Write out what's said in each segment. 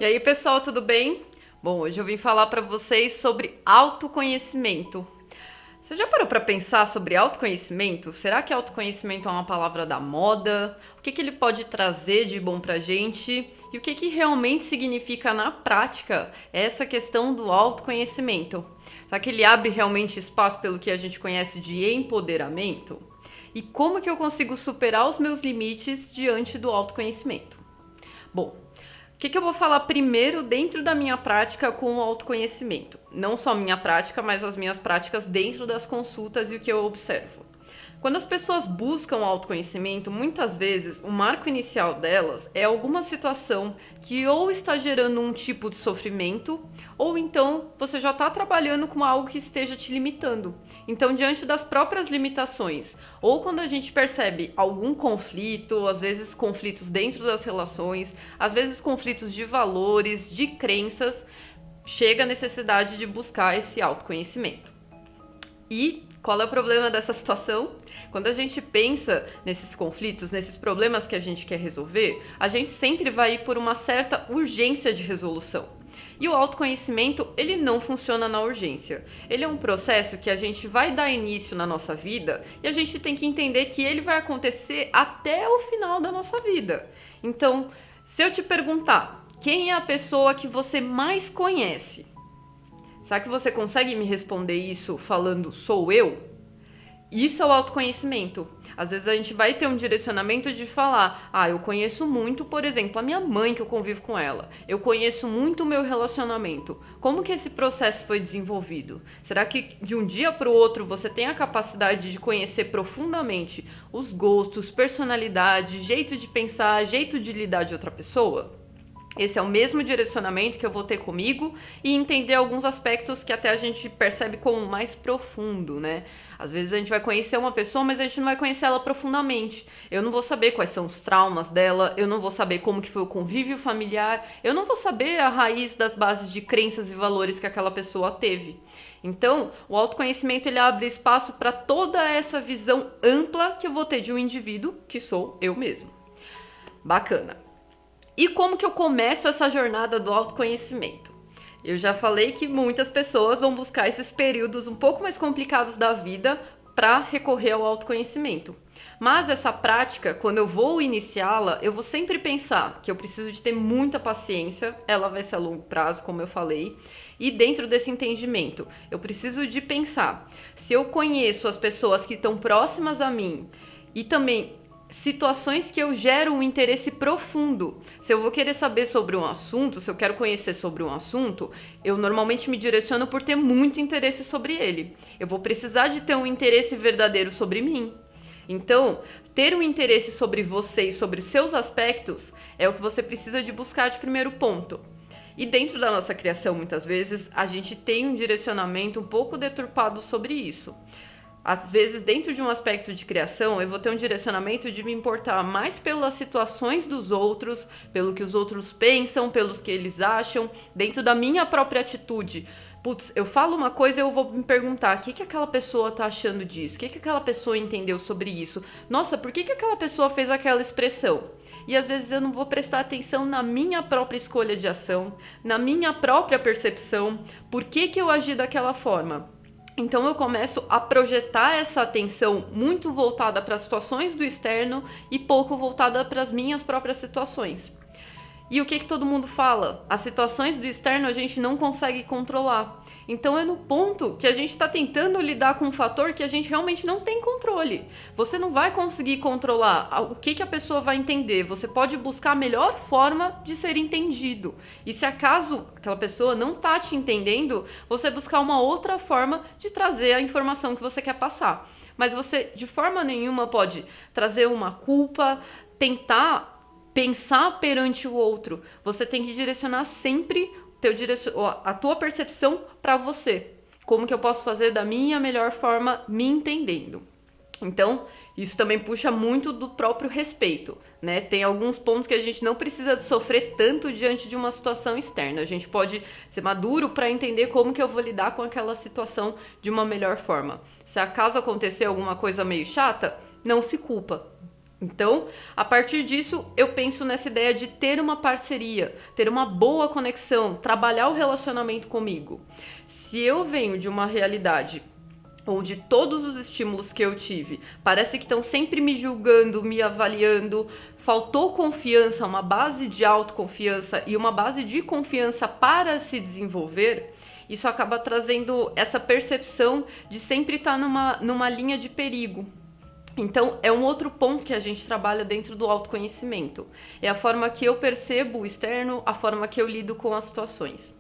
E aí, pessoal, tudo bem? Bom, hoje eu vim falar para vocês sobre autoconhecimento. Você já parou para pensar sobre autoconhecimento? Será que autoconhecimento é uma palavra da moda? O que ele pode trazer de bom pra gente? E o que realmente significa na prática essa questão do autoconhecimento? Será que ele abre realmente espaço pelo que a gente conhece de empoderamento? E como que eu consigo superar os meus limites diante do autoconhecimento? Bom, o que eu vou falar primeiro dentro da minha prática com o autoconhecimento? Não só a minha prática, mas as minhas práticas dentro das consultas e o que eu observo. Quando as pessoas buscam autoconhecimento, muitas vezes o marco inicial delas é alguma situação que ou está gerando um tipo de sofrimento, ou então você já está trabalhando com algo que esteja te limitando. Então, diante das próprias limitações, ou quando a gente percebe algum conflito, às vezes conflitos dentro das relações, às vezes conflitos de valores, de crenças, chega a necessidade de buscar esse autoconhecimento. E qual é o problema dessa situação? Quando a gente pensa nesses conflitos, nesses problemas que a gente quer resolver, a gente sempre vai ir por uma certa urgência de resolução. E o autoconhecimento, ele não funciona na urgência. Ele é um processo que a gente vai dar início na nossa vida e a gente tem que entender que ele vai acontecer até o final da nossa vida. Então, se eu te perguntar, quem é a pessoa que você mais conhece? Será que você consegue me responder isso falando sou eu? Isso é o autoconhecimento. Às vezes a gente vai ter um direcionamento de falar, eu conheço muito, por exemplo, a minha mãe que eu convivo com ela. Eu conheço muito o meu relacionamento. Como que esse processo foi desenvolvido? Será que de um dia para o outro você tem a capacidade de conhecer profundamente os gostos, personalidade, jeito de pensar, jeito de lidar de outra pessoa? Esse é o mesmo direcionamento que eu vou ter comigo e entender alguns aspectos que até a gente percebe como mais profundo, né? Às vezes a gente vai conhecer uma pessoa, mas a gente não vai conhecer ela profundamente. Eu não vou saber quais são os traumas dela, eu não vou saber como que foi o convívio familiar, eu não vou saber a raiz das bases de crenças e valores que aquela pessoa teve. Então, o autoconhecimento ele abre espaço para toda essa visão ampla que eu vou ter de um indivíduo, que sou eu mesmo. Bacana. E como que eu começo essa jornada do autoconhecimento? Eu já falei que muitas pessoas vão buscar esses períodos um pouco mais complicados da vida para recorrer ao autoconhecimento. Mas essa prática, quando eu vou iniciá-la, eu vou sempre pensar que eu preciso de ter muita paciência, ela vai ser a longo prazo, como eu falei, e dentro desse entendimento, eu preciso de pensar, se eu conheço as pessoas que estão próximas a mim e também situações que eu gero um interesse profundo. Se eu vou querer saber sobre um assunto, se eu quero conhecer sobre um assunto, eu normalmente me direciono por ter muito interesse sobre ele. Eu vou precisar de ter um interesse verdadeiro sobre mim. Então, ter um interesse sobre você e sobre seus aspectos é o que você precisa de buscar de primeiro ponto. E dentro da nossa criação, muitas vezes, a gente tem um direcionamento um pouco deturpado sobre isso. Às vezes, dentro de um aspecto de criação, eu vou ter um direcionamento de me importar mais pelas situações dos outros, pelo que os outros pensam, pelos que eles acham, dentro da minha própria atitude. Putz, eu falo uma coisa e eu vou me perguntar, o que aquela pessoa tá achando disso? O que aquela pessoa entendeu sobre isso? Nossa, por que aquela pessoa fez aquela expressão? E às vezes eu não vou prestar atenção na minha própria escolha de ação, na minha própria percepção, por que eu agi daquela forma? Então eu começo a projetar essa atenção muito voltada para as situações do externo e pouco voltada para as minhas próprias situações. E o que todo mundo fala? As situações do externo a gente não consegue controlar. Então é no ponto que a gente está tentando lidar com um fator que a gente realmente não tem controle. Você não vai conseguir controlar o que a pessoa vai entender. Você pode buscar a melhor forma de ser entendido. E se acaso aquela pessoa não está te entendendo, você buscar uma outra forma de trazer a informação que você quer passar. Mas você de forma nenhuma pode trazer uma culpa, tentar pensar perante o outro. Você tem que direcionar sempre a tua percepção para você. Como que eu posso fazer da minha melhor forma me entendendo? Então, isso também puxa muito do próprio respeito, né? Tem alguns pontos que a gente não precisa sofrer tanto diante de uma situação externa. A gente pode ser maduro para entender como que eu vou lidar com aquela situação de uma melhor forma. Se acaso acontecer alguma coisa meio chata, não se culpa. Então, a partir disso, eu penso nessa ideia de ter uma parceria, ter uma boa conexão, trabalhar o relacionamento comigo. Se eu venho de uma realidade onde todos os estímulos que eu tive parece que estão sempre me julgando, me avaliando, faltou confiança, uma base de autoconfiança e uma base de confiança para se desenvolver, isso acaba trazendo essa percepção de sempre estar numa linha de perigo. Então, é um outro ponto que a gente trabalha dentro do autoconhecimento. É a forma que eu percebo o externo, a forma que eu lido com as situações.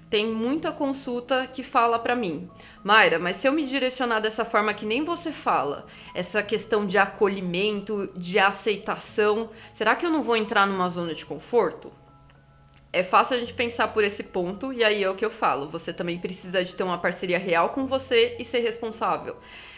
Tem muita consulta que fala pra mim: Mayra, mas se eu me direcionar dessa forma que nem você fala, essa questão de acolhimento, de aceitação, será que eu não vou entrar numa zona de conforto? É fácil a gente pensar por esse ponto, e aí é o que eu falo. Você também precisa de ter uma parceria real com você e ser responsável.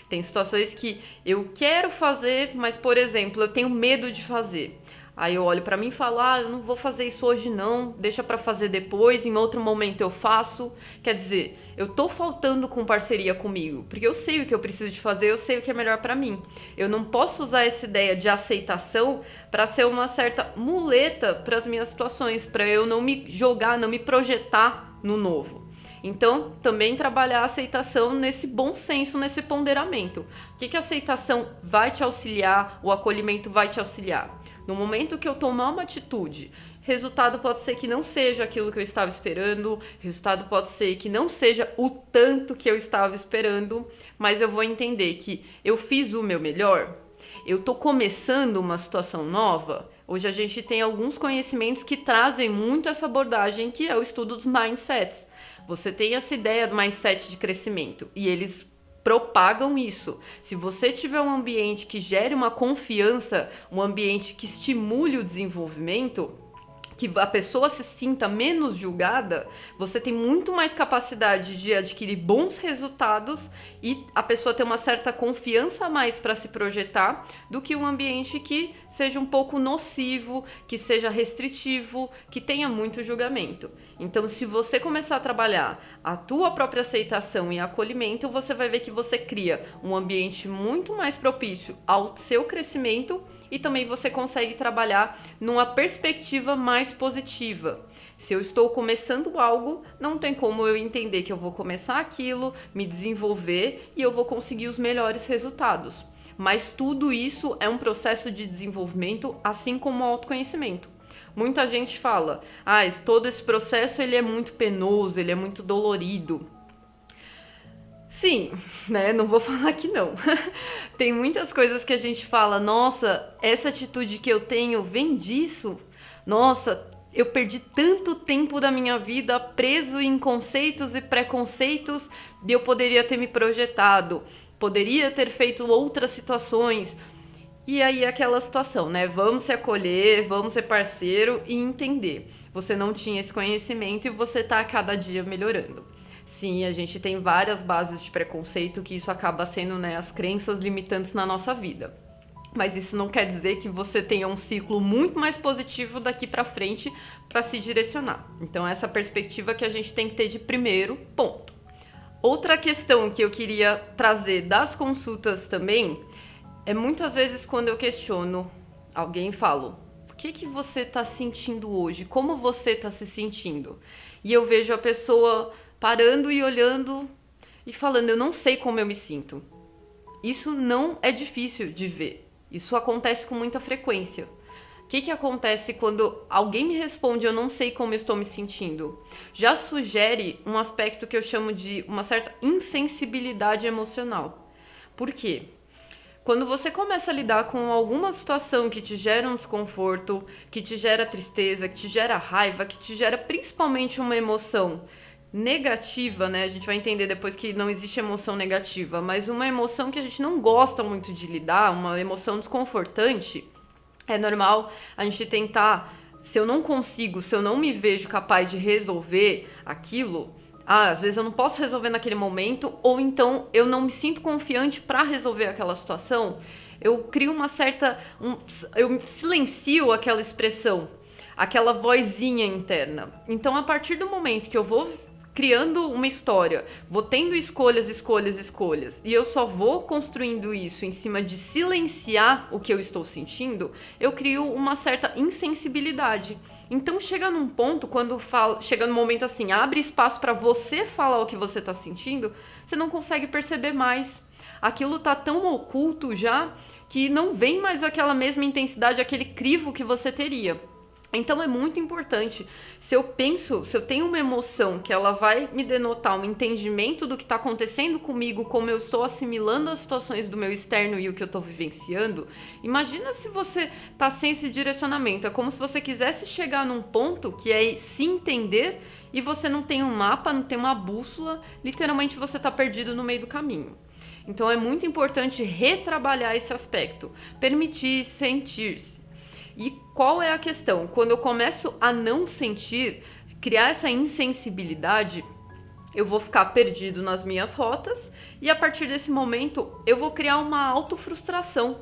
Tem situações que eu quero fazer, mas, por exemplo, eu tenho medo de fazer. Aí eu olho pra mim e falo: eu não vou fazer isso hoje não, deixa pra fazer depois, em outro momento eu faço. Quer dizer, eu tô faltando com parceria comigo, porque eu sei o que eu preciso de fazer, eu sei o que é melhor pra mim. Eu não posso usar essa ideia de aceitação pra ser uma certa muleta pras minhas situações, pra eu não me jogar, não me projetar no novo. Então, também trabalhar a aceitação nesse bom senso, nesse ponderamento. O que a aceitação vai te auxiliar, o acolhimento vai te auxiliar? No momento que eu tomar uma atitude, resultado pode ser que não seja aquilo que eu estava esperando, resultado pode ser que não seja o tanto que eu estava esperando, mas eu vou entender que eu fiz o meu melhor, eu tô começando uma situação nova. Hoje a gente tem alguns conhecimentos que trazem muito essa abordagem, que é o estudo dos mindsets. Você tem essa ideia do mindset de crescimento e eles propagam isso. Se você tiver um ambiente que gere uma confiança, um ambiente que estimule o desenvolvimento, que a pessoa se sinta menos julgada, você tem muito mais capacidade de adquirir bons resultados e a pessoa ter uma certa confiança a mais para se projetar do que um ambiente que seja um pouco nocivo, que seja restritivo, que tenha muito julgamento. Então, se você começar a trabalhar a tua própria aceitação e acolhimento, você vai ver que você cria um ambiente muito mais propício ao seu crescimento e também você consegue trabalhar numa perspectiva mais positiva. Se eu estou começando algo, não tem como eu entender que eu vou começar aquilo, me desenvolver e eu vou conseguir os melhores resultados. Mas tudo isso é um processo de desenvolvimento, assim como o autoconhecimento. Muita gente fala: todo esse processo ele é muito penoso, ele é muito dolorido. Sim, né? Não vou falar que não. Tem muitas coisas que a gente fala: nossa, essa atitude que eu tenho vem disso. Nossa, eu perdi tanto tempo da minha vida preso em conceitos e preconceitos e eu poderia ter me projetado, poderia ter feito outras situações. E aí aquela situação, né? Vamos se acolher, vamos ser parceiro e entender. Você não tinha esse conhecimento e você tá a cada dia melhorando. Sim, a gente tem várias bases de preconceito que isso acaba sendo, né, as crenças limitantes na nossa vida. Mas isso não quer dizer que você tenha um ciclo muito mais positivo daqui pra frente para se direcionar. Então essa perspectiva que a gente tem que ter de primeiro ponto. Outra questão que eu queria trazer das consultas também é muitas vezes quando eu questiono alguém e falo: o que você tá sentindo hoje? Como você tá se sentindo? E eu vejo a pessoa parando e olhando e falando: eu não sei como eu me sinto. Isso não é difícil de ver. Isso acontece com muita frequência. O que acontece quando alguém me responde: eu não sei como eu estou me sentindo? Já sugere um aspecto que eu chamo de uma certa insensibilidade emocional. Por quê? Quando você começa a lidar com alguma situação que te gera um desconforto, que te gera tristeza, que te gera raiva, que te gera principalmente uma emoção negativa, né? A gente vai entender depois que não existe emoção negativa, mas uma emoção que a gente não gosta muito de lidar, uma emoção desconfortante, é normal a gente tentar, se eu não consigo, se eu não me vejo capaz de resolver aquilo, às vezes eu não posso resolver naquele momento, ou então eu não me sinto confiante para resolver aquela situação, eu crio uma certa... eu silencio aquela expressão, aquela vozinha interna. Então, a partir do momento que eu vou criando uma história, vou tendo escolhas, e eu só vou construindo isso em cima de silenciar o que eu estou sentindo, eu crio uma certa insensibilidade. Então chega num ponto, chega num momento assim, abre espaço para você falar o que você está sentindo, você não consegue perceber mais. Aquilo tá tão oculto já que não vem mais aquela mesma intensidade, aquele crivo que você teria. Então é muito importante, se eu tenho uma emoção que ela vai me denotar um entendimento do que está acontecendo comigo, como eu estou assimilando as situações do meu externo e o que eu estou vivenciando, imagina se você está sem esse direcionamento, é como se você quisesse chegar num ponto que é se entender e você não tem um mapa, não tem uma bússola, literalmente você está perdido no meio do caminho. Então é muito importante retrabalhar esse aspecto, permitir sentir-se. E qual é a questão? Quando eu começo a não sentir, criar essa insensibilidade, eu vou ficar perdido nas minhas rotas e a partir desse momento eu vou criar uma autofrustração.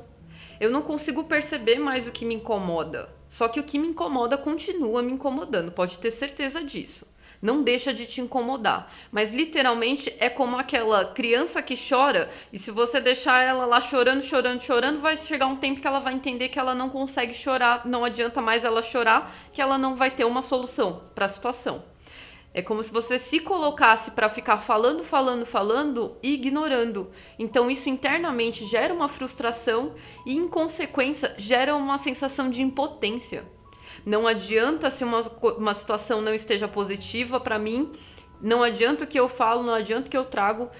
Eu não consigo perceber mais o que me incomoda. Só que o que me incomoda continua me incomodando, pode ter certeza disso. Não deixa de te incomodar. Mas literalmente é como aquela criança que chora e se você deixar ela lá chorando, vai chegar um tempo que ela vai entender que ela não consegue chorar, não adianta mais ela chorar, que ela não vai ter uma solução para a situação. É como se você se colocasse para ficar falando e ignorando. Então isso internamente gera uma frustração e, em consequência, gera uma sensação de impotência. Não adianta se uma situação não esteja positiva para mim, não adianta o que eu falo, não adianta o que eu trago,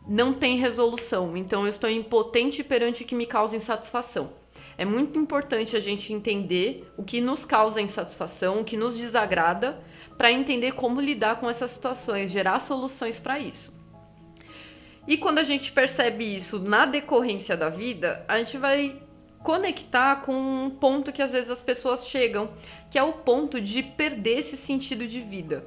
não tem resolução. Então eu estou impotente perante o que me causa insatisfação. É muito importante a gente entender o que nos causa insatisfação, o que nos desagrada, para entender como lidar com essas situações, gerar soluções para isso. E quando a gente percebe isso na decorrência da vida, a gente vai conectar com um ponto que às vezes as pessoas chegam, que é o ponto de perder esse sentido de vida.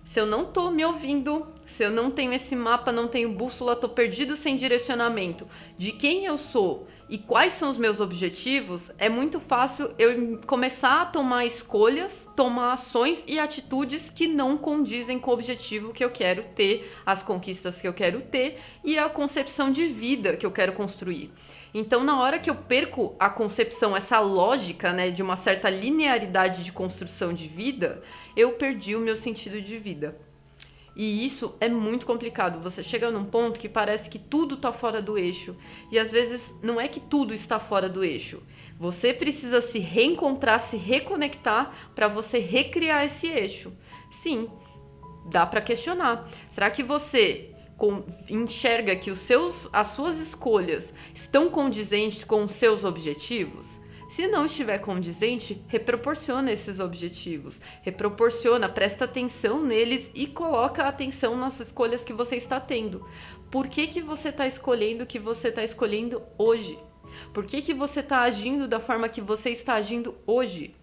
Se eu não tô me ouvindo, se eu não tenho esse mapa, não tenho bússola, tô perdido sem direcionamento de quem eu sou e quais são os meus objetivos, é muito fácil eu começar a tomar escolhas, tomar ações e atitudes que não condizem com o objetivo que eu quero ter, as conquistas que eu quero ter e a concepção de vida que eu quero construir. Então, na hora que eu perco a concepção, essa lógica, né, de uma certa linearidade de construção de vida, eu perdi o meu sentido de vida. E isso é muito complicado. Você chega num ponto que parece que tudo está fora do eixo. E às vezes não é que tudo está fora do eixo. Você precisa se reencontrar, se reconectar para você recriar esse eixo. Sim, dá para questionar. Será que você enxerga que as suas escolhas estão condizentes com os seus objetivos? Se não estiver condizente, reproporciona esses objetivos, presta atenção neles e coloca atenção nas escolhas que você está tendo. Por que você está escolhendo o que você está escolhendo hoje? Por que você está agindo da forma que você está agindo hoje?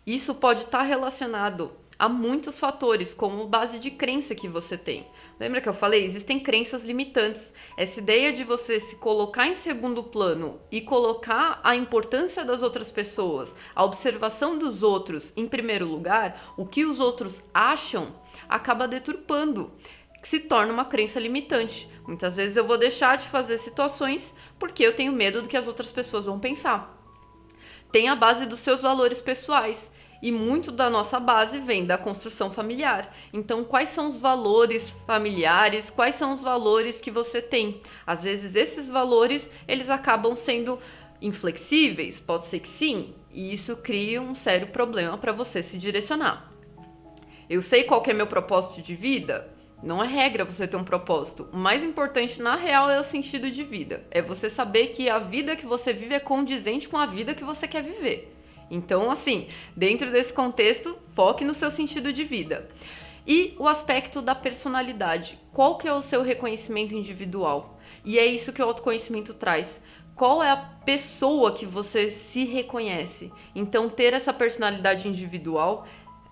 Isso pode estar relacionado a muitos fatores, como base de crença que você tem. Lembra que eu falei? Existem crenças limitantes. Essa ideia de você se colocar em segundo plano e colocar a importância das outras pessoas, a observação dos outros em primeiro lugar, o que os outros acham, acaba deturpando, se torna uma crença limitante. Muitas vezes eu vou deixar de fazer situações porque eu tenho medo do que as outras pessoas vão pensar. Tem a base dos seus valores pessoais. E muito da nossa base vem da construção familiar. Então, quais são os valores familiares? Quais são os valores que você tem? Às vezes, esses valores, eles acabam sendo inflexíveis, pode ser que sim. E isso cria um sério problema para você se direcionar. Eu sei qual que é meu propósito de vida? Não é regra você ter um propósito. O mais importante, na real, é o sentido de vida. É você saber que a vida que você vive é condizente com a vida que você quer viver. Então, assim, dentro desse contexto, foque no seu sentido de vida. E o aspecto da personalidade. Qual que é o seu reconhecimento individual? E é isso que o autoconhecimento traz. Qual é a pessoa que você se reconhece? Então, ter essa personalidade individual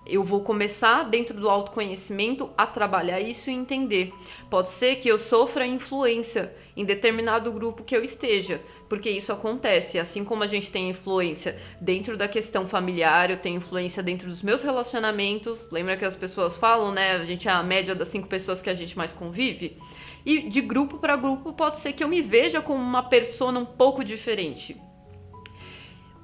eu vou começar dentro do autoconhecimento a trabalhar isso e entender. Pode ser que eu sofra influência em determinado grupo que eu esteja, porque isso acontece. Assim como a gente tem influência dentro da questão familiar, eu tenho influência dentro dos meus relacionamentos. Lembra que as pessoas falam, né? A gente é a média das 5 pessoas que a gente mais convive. E de grupo para grupo pode ser que eu me veja como uma persona um pouco diferente.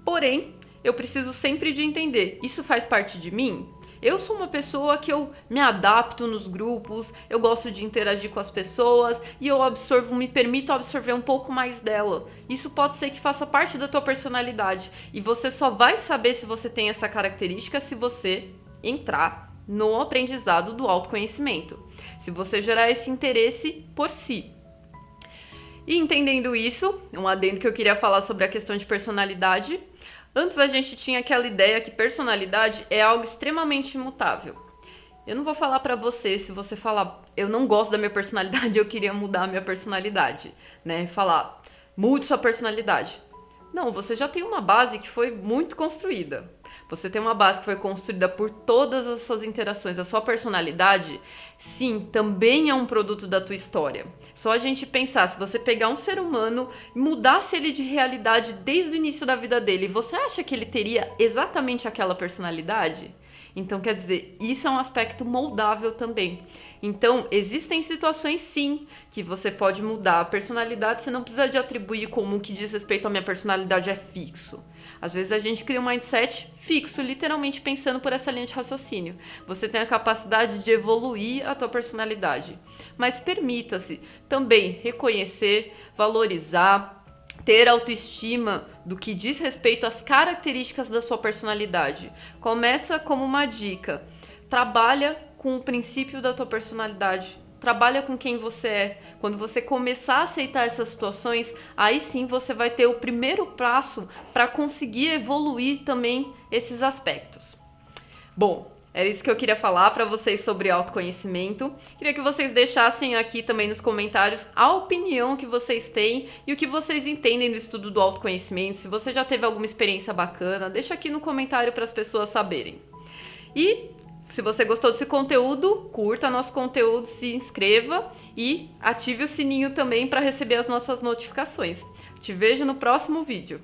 Porém, eu preciso sempre de entender, isso faz parte de mim? Eu sou uma pessoa que eu me adapto nos grupos, eu gosto de interagir com as pessoas e eu me permito absorver um pouco mais dela. Isso pode ser que faça parte da tua personalidade e você só vai saber se você tem essa característica se você entrar no aprendizado do autoconhecimento, se você gerar esse interesse por si. E entendendo isso, um adendo que eu queria falar sobre a questão de personalidade. Antes a gente tinha aquela ideia que personalidade é algo extremamente imutável. Eu não vou falar pra você, se você falar, eu não gosto da minha personalidade, eu queria mudar a minha personalidade, né? Falar, mude sua personalidade. Não, você já tem uma base que foi muito construída. Você tem uma base que foi construída por todas as suas interações. A sua personalidade, sim, também é um produto da tua história. Só a gente pensar, se você pegar um ser humano e mudasse ele de realidade desde o início da vida dele, você acha que ele teria exatamente aquela personalidade? Então, quer dizer, isso é um aspecto moldável também. Então, existem situações, sim, que você pode mudar a personalidade, você não precisa de atribuir como o que diz respeito à minha personalidade é fixo. Às vezes a gente cria um mindset fixo, literalmente pensando por essa linha de raciocínio. Você tem a capacidade de evoluir a tua personalidade. Mas permita-se também reconhecer, valorizar, ter autoestima do que diz respeito às características da sua personalidade. Começa como uma dica. Trabalha com o princípio da tua personalidade. Trabalha com quem você é. Quando você começar a aceitar essas situações, aí sim você vai ter o primeiro passo para conseguir evoluir também esses aspectos. Bom, era isso que eu queria falar para vocês sobre autoconhecimento. Queria que vocês deixassem aqui também nos comentários a opinião que vocês têm e o que vocês entendem do estudo do autoconhecimento. Se você já teve alguma experiência bacana, deixa aqui no comentário para as pessoas saberem. E se você gostou desse conteúdo, curta nosso conteúdo, se inscreva e ative o sininho também para receber as nossas notificações. Te vejo no próximo vídeo.